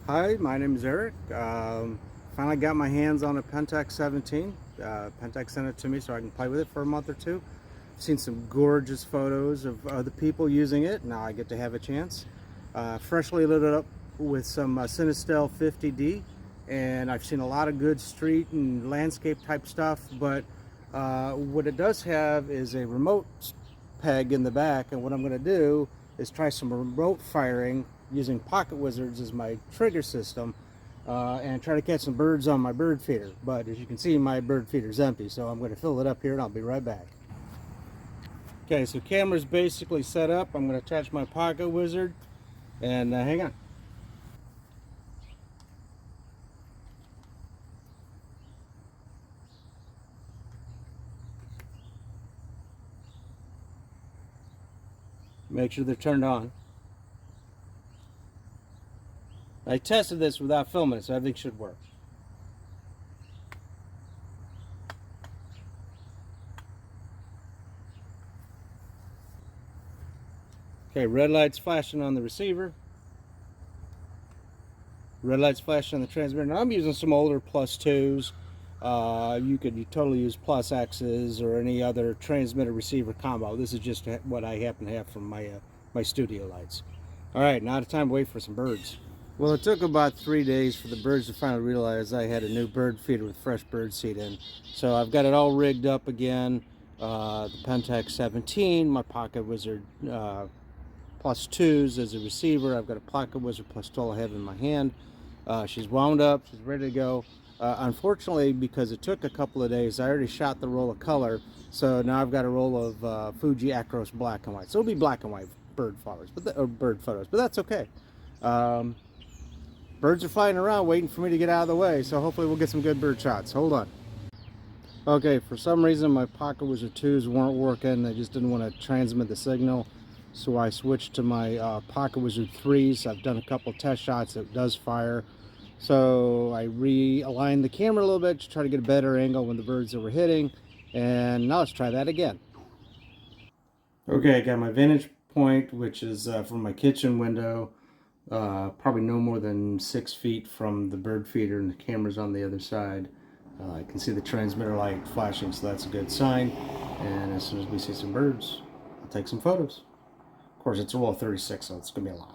Hi, my name is Eric. Finally got my hands on a Pentax 17. Pentax sent it to me so I can play with it for a month or two. I've seen some gorgeous photos of other people using it. Now I get to have a chance. Freshly lit it up with some Cinestel 50D, and I've seen a lot of good street and landscape type stuff, but what it does have is a remote peg in the back, and what I'm going to do is try some remote firing using Pocket Wizards as my trigger system, and try to catch some birds on my bird feeder. But as you can see, my bird feeder is empty, so I'm going to fill it up here and I'll be right back. Okay, so camera's basically set up. I'm going to attach my Pocket Wizard, and hang on. Make sure they're turned on. I tested this without filming it, so everything should work. Okay, red light's flashing on the receiver. Red light's flashing on the transmitter. Now I'm using some older +2s. You could totally use +X's or any other transmitter receiver combo. This is just what I happen to have from my studio lights. All right, now it's time to wait for some birds. Well, it took about 3 days for the birds to finally realize I had a new bird feeder with fresh bird seed in. So I've got it all rigged up again. The Pentax 17, my Pocket Wizard +2s as a receiver. I've got a Pocket Wizard +12 I have in my hand. She's wound up, she's ready to go. Unfortunately, because it took a couple of days, I already shot the roll of color, so now I've got a roll of Fuji Acros black and white. So it'll be black and white bird photos, but that's okay. Birds are flying around waiting for me to get out of the way, so hopefully we'll get some good bird shots. Hold on. Okay, for some reason my Pocket Wizard 2s weren't working. They just didn't want to transmit the signal, so I switched to my Pocket Wizard 3s. I've done a couple test shots. It does fire. So I realigned the camera a little bit to try to get a better angle when the birds that were hitting, and now let's try that again. Okay, I got my vantage point, which is from my kitchen window, probably no more than 6 feet from the bird feeder, and the camera's on the other side. I can see the transmitter light flashing, so that's a good sign. And as soon as we see some birds, I'll take some photos. Of course, it's a roll of 36, so it's going to be a lot.